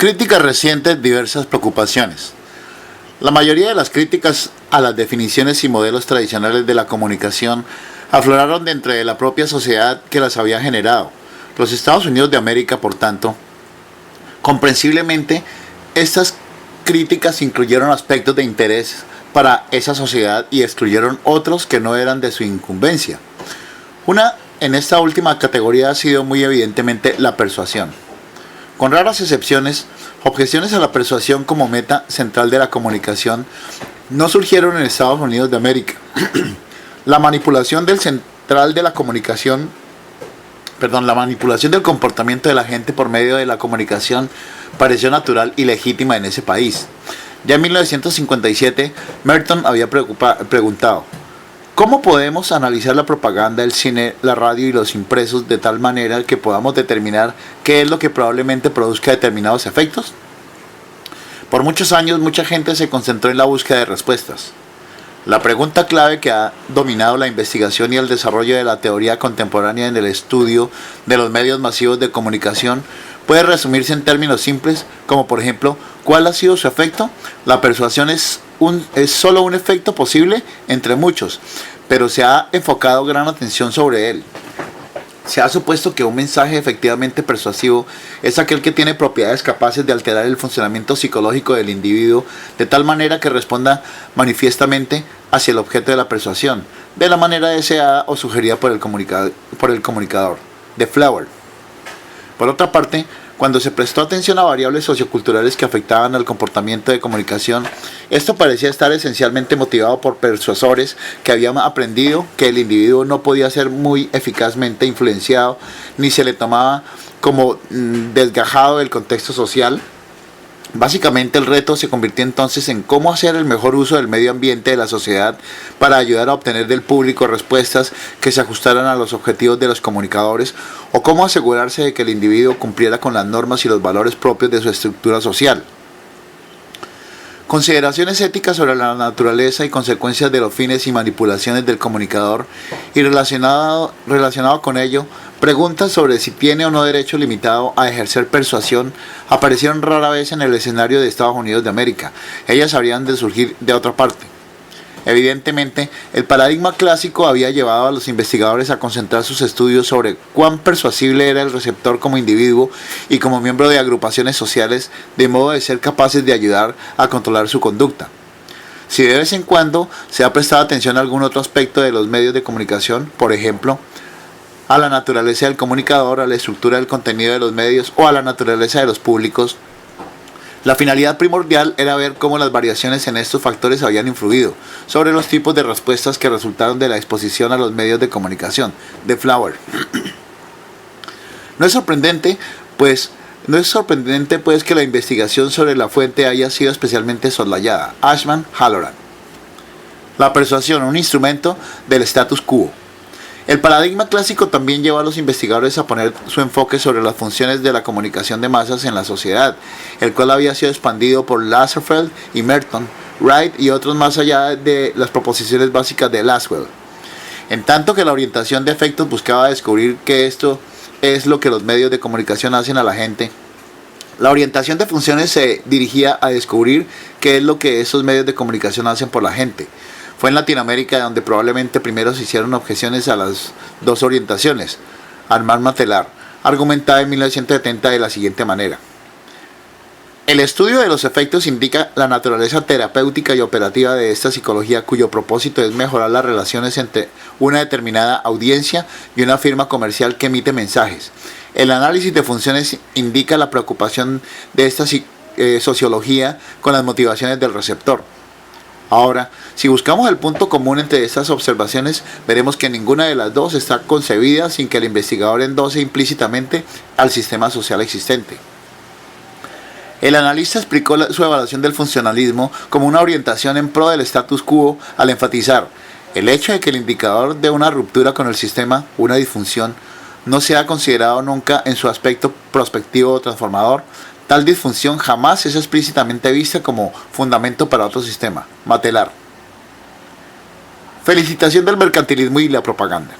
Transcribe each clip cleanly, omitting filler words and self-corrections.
Críticas recientes, diversas preocupaciones. La mayoría de las críticas a las definiciones y modelos tradicionales de la comunicación afloraron dentro de la propia sociedad que las había generado. Los Estados Unidos de América, por tanto, comprensiblemente, estas críticas incluyeron aspectos de interés para esa sociedad y excluyeron otros que no eran de su incumbencia. Una en esta última categoría ha sido muy evidentemente la persuasión. Con raras excepciones, objeciones a la persuasión como meta central de la comunicación no surgieron en Estados Unidos de América. La manipulación del comportamiento de la gente por medio de la comunicación pareció natural y legítima en ese país. Ya en 1957, Merton había preguntado: ¿cómo podemos analizar la propaganda, el cine, la radio y los impresos de tal manera que podamos determinar qué es lo que probablemente produzca determinados efectos? Por muchos años, mucha gente se concentró en la búsqueda de respuestas. La pregunta clave que ha dominado la investigación y el desarrollo de la teoría contemporánea en el estudio de los medios masivos de comunicación puede resumirse en términos simples, como por ejemplo, ¿cuál ha sido su efecto? La persuasión es solo un efecto posible entre muchos, pero se ha enfocado gran atención sobre él. Se ha supuesto que un mensaje efectivamente persuasivo es aquel que tiene propiedades capaces de alterar el funcionamiento psicológico del individuo de tal manera que responda manifiestamente hacia el objeto de la persuasión, de la manera deseada o sugerida por el comunicador. De Flower. Por otra parte, cuando se prestó atención a variables socioculturales que afectaban al comportamiento de comunicación, esto parecía estar esencialmente motivado por persuasores que habían aprendido que el individuo no podía ser muy eficazmente influenciado ni se le tomaba como desgajado del contexto social. Básicamente el reto se convirtió entonces en cómo hacer el mejor uso del medio ambiente de la sociedad para ayudar a obtener del público respuestas que se ajustaran a los objetivos de los comunicadores, o cómo asegurarse de que el individuo cumpliera con las normas y los valores propios de su estructura social. Consideraciones éticas sobre la naturaleza y consecuencias de los fines y manipulaciones del comunicador, y relacionado con ello, preguntas sobre si tiene o no derecho limitado a ejercer persuasión aparecieron rara vez en el escenario de Estados Unidos de América. Ellas habrían de surgir de otra parte. Evidentemente, el paradigma clásico había llevado a los investigadores a concentrar sus estudios sobre cuán persuasible era el receptor como individuo y como miembro de agrupaciones sociales, de modo de ser capaces de ayudar a controlar su conducta. Si de vez en cuando se ha prestado atención a algún otro aspecto de los medios de comunicación, por ejemplo, a la naturaleza del comunicador, a la estructura del contenido de los medios o a la naturaleza de los públicos, la finalidad primordial era ver cómo las variaciones en estos factores habían influido sobre los tipos de respuestas que resultaron de la exposición a los medios de comunicación. De Flower. No es sorprendente pues que la investigación sobre la fuente haya sido especialmente soslayada. Ashman, Halloran. La persuasión, un instrumento del status quo. El paradigma clásico también lleva a los investigadores a poner su enfoque sobre las funciones de la comunicación de masas en la sociedad, el cual había sido expandido por Lazarsfeld y Merton, Wright y otros más allá de las proposiciones básicas de Lasswell. En tanto que la orientación de efectos buscaba descubrir que esto es lo que los medios de comunicación hacen a la gente, la orientación de funciones se dirigía a descubrir qué es lo que esos medios de comunicación hacen por la gente. Fue en Latinoamérica donde probablemente primero se hicieron objeciones a las dos orientaciones. Armand Matelar argumentaba en 1970 de la siguiente manera: el estudio de los efectos indica la naturaleza terapéutica y operativa de esta psicología, cuyo propósito es mejorar las relaciones entre una determinada audiencia y una firma comercial que emite mensajes. El análisis de funciones indica la preocupación de esta sociología con las motivaciones del receptor. Ahora, si buscamos el punto común entre estas observaciones, veremos que ninguna de las dos está concebida sin que el investigador endose implícitamente al sistema social existente. El analista explicó su evaluación del funcionalismo como una orientación en pro del status quo al enfatizar el hecho de que el indicador de una ruptura con el sistema, una disfunción, no se ha considerado nunca en su aspecto prospectivo o transformador. Tal disfunción jamás es explícitamente vista como fundamento para otro sistema. Matelar. Facilitación del mercantilismo y la propaganda.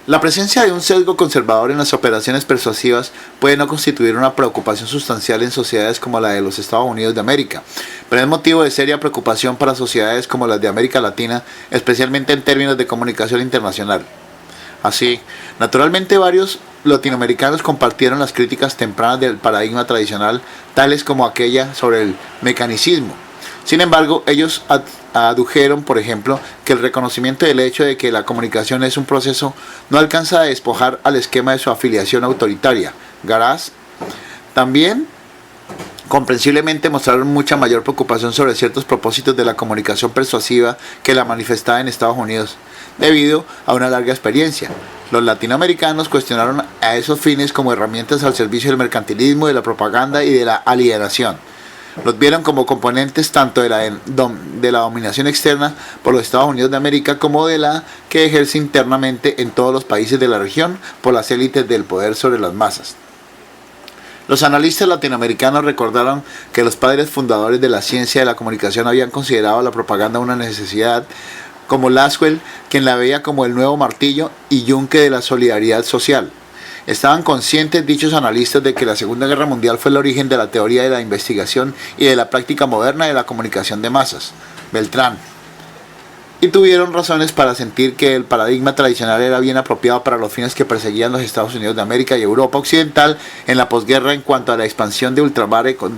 La presencia de un sesgo conservador en las operaciones persuasivas puede no constituir una preocupación sustancial en sociedades como la de los Estados Unidos de América, pero es motivo de seria preocupación para sociedades como las de América Latina, especialmente en términos de comunicación internacional. Así, naturalmente varios latinoamericanos compartieron las críticas tempranas del paradigma tradicional, tales como aquella sobre el mecanicismo. Sin embargo, ellos adujeron, por ejemplo, que el reconocimiento del hecho de que la comunicación es un proceso no alcanza a despojar al esquema de su afiliación autoritaria. Garaz también comprensiblemente mostraron mucha mayor preocupación sobre ciertos propósitos de la comunicación persuasiva que la manifestada en Estados Unidos, debido a una larga experiencia. Los latinoamericanos cuestionaron a esos fines como herramientas al servicio del mercantilismo, de la propaganda y de la alienación. Los vieron como componentes tanto de la dominación externa por los Estados Unidos de América como de la que ejerce internamente en todos los países de la región por las élites del poder sobre las masas. Los analistas latinoamericanos recordaron que los padres fundadores de la ciencia de la comunicación habían considerado la propaganda una necesidad, como Laswell, quien la veía como el nuevo martillo, y Juncker de la solidaridad social. Estaban conscientes dichos analistas de que la Segunda Guerra Mundial fue el origen de la teoría de la investigación y de la práctica moderna de la comunicación de masas. Beltrán. Y tuvieron razones para sentir que el paradigma tradicional era bien apropiado para los fines que perseguían los Estados Unidos de América y Europa Occidental en la posguerra en cuanto a la expansión de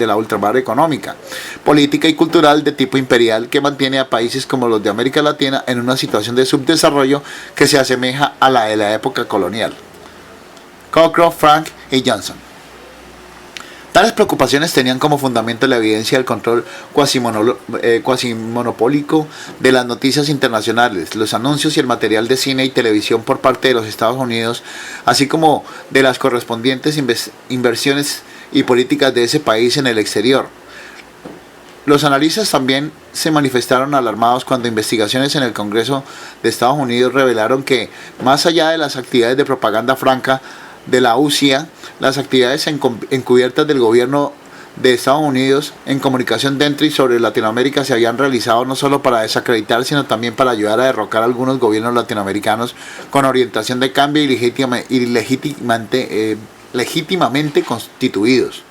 la ultramar económica, política y cultural de tipo imperial que mantiene a países como los de América Latina en una situación de subdesarrollo que se asemeja a la de la época colonial. Cockcroft, Frank y Johnson. Tales preocupaciones tenían como fundamento la evidencia del control cuasimonopólico de las noticias internacionales, los anuncios y el material de cine y televisión por parte de los Estados Unidos, así como de las correspondientes inversiones y políticas de ese país en el exterior. Los analistas también se manifestaron alarmados cuando investigaciones en el Congreso de Estados Unidos revelaron que, más allá de las actividades de propaganda franca de la UCIA, las actividades encubiertas del gobierno de Estados Unidos en comunicación dentro y sobre Latinoamérica se habían realizado no solo para desacreditar, sino también para ayudar a derrocar a algunos gobiernos latinoamericanos con orientación de cambio y legítimamente constituidos.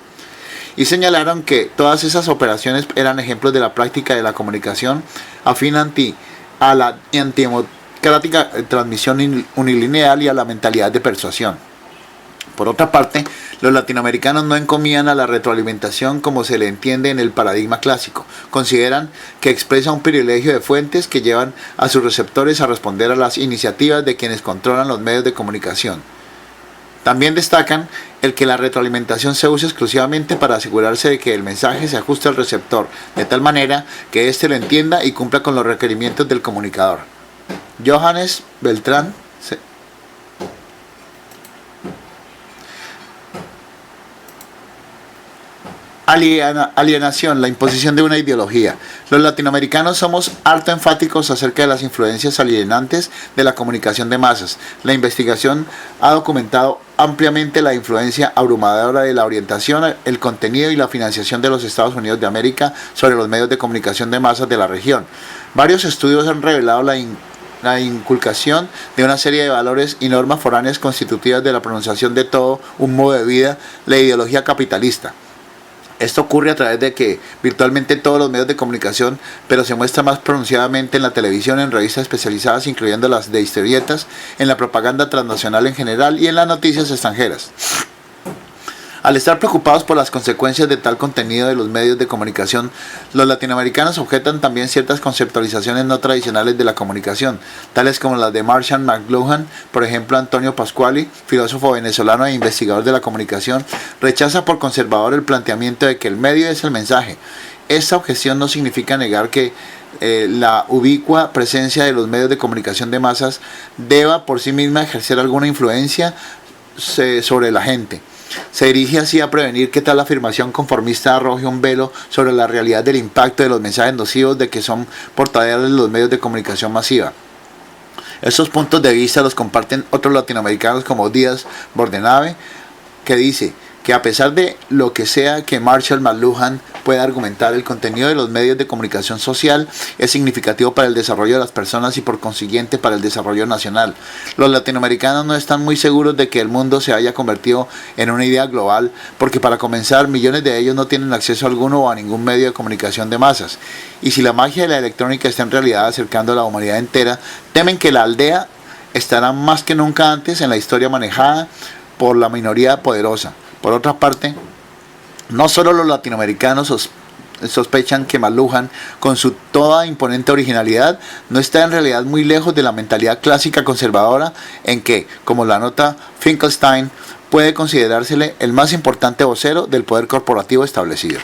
Y señalaron que todas esas operaciones eran ejemplos de la práctica de la comunicación afín a la antidemocrática transmisión unilineal y a la mentalidad de persuasión. Por otra parte, los latinoamericanos no encomían a la retroalimentación como se le entiende en el paradigma clásico. Consideran que expresa un privilegio de fuentes que llevan a sus receptores a responder a las iniciativas de quienes controlan los medios de comunicación. También destacan el que la retroalimentación se usa exclusivamente para asegurarse de que el mensaje se ajuste al receptor, de tal manera que éste lo entienda y cumpla con los requerimientos del comunicador. Johannes Beltrán. Alienación, la imposición de una ideología. Los latinoamericanos somos harto enfáticos acerca de las influencias alienantes de la comunicación de masas. La investigación ha documentado ampliamente la influencia abrumadora de la orientación, el contenido y la financiación de los Estados Unidos de América sobre los medios de comunicación de masas de la región. Varios estudios han revelado la inculcación de una serie de valores y normas foráneas constitutivas de la pronunciación de todo un modo de vida, la ideología capitalista. Esto ocurre a través de que virtualmente todos los medios de comunicación, pero se muestra más pronunciadamente en la televisión, en revistas especializadas, incluyendo las de historietas, en la propaganda transnacional en general y en las noticias extranjeras. Al estar preocupados por las consecuencias de tal contenido de los medios de comunicación, los latinoamericanos objetan también ciertas conceptualizaciones no tradicionales de la comunicación, tales como las de Marshall McLuhan. Por ejemplo, Antonio Pasquali, filósofo venezolano e investigador de la comunicación, rechaza por conservador el planteamiento de que el medio es el mensaje. Esta objeción no significa negar que la ubicua presencia de los medios de comunicación de masas deba por sí misma ejercer alguna influencia sobre la gente. Se dirige así a prevenir que tal afirmación conformista arroje un velo sobre la realidad del impacto de los mensajes nocivos de que son portadores los medios de comunicación masiva. Estos puntos de vista los comparten otros latinoamericanos como Díaz Bordenave, que dice que a pesar de lo que sea que Marshall McLuhan pueda argumentar, el contenido de los medios de comunicación social es significativo para el desarrollo de las personas y por consiguiente para el desarrollo nacional. Los latinoamericanos no están muy seguros de que el mundo se haya convertido en una idea global, porque para comenzar millones de ellos no tienen acceso alguno a ningún medio de comunicación de masas. Y si la magia de la electrónica está en realidad acercando a la humanidad entera, temen que la aldea estará más que nunca antes en la historia manejada por la minoría poderosa. Por otra parte, no solo los latinoamericanos sospechan que McLuhan, con su toda imponente originalidad, no está en realidad muy lejos de la mentalidad clásica conservadora en que, como la nota Finkelstein, puede considerársele el más importante vocero del poder corporativo establecido.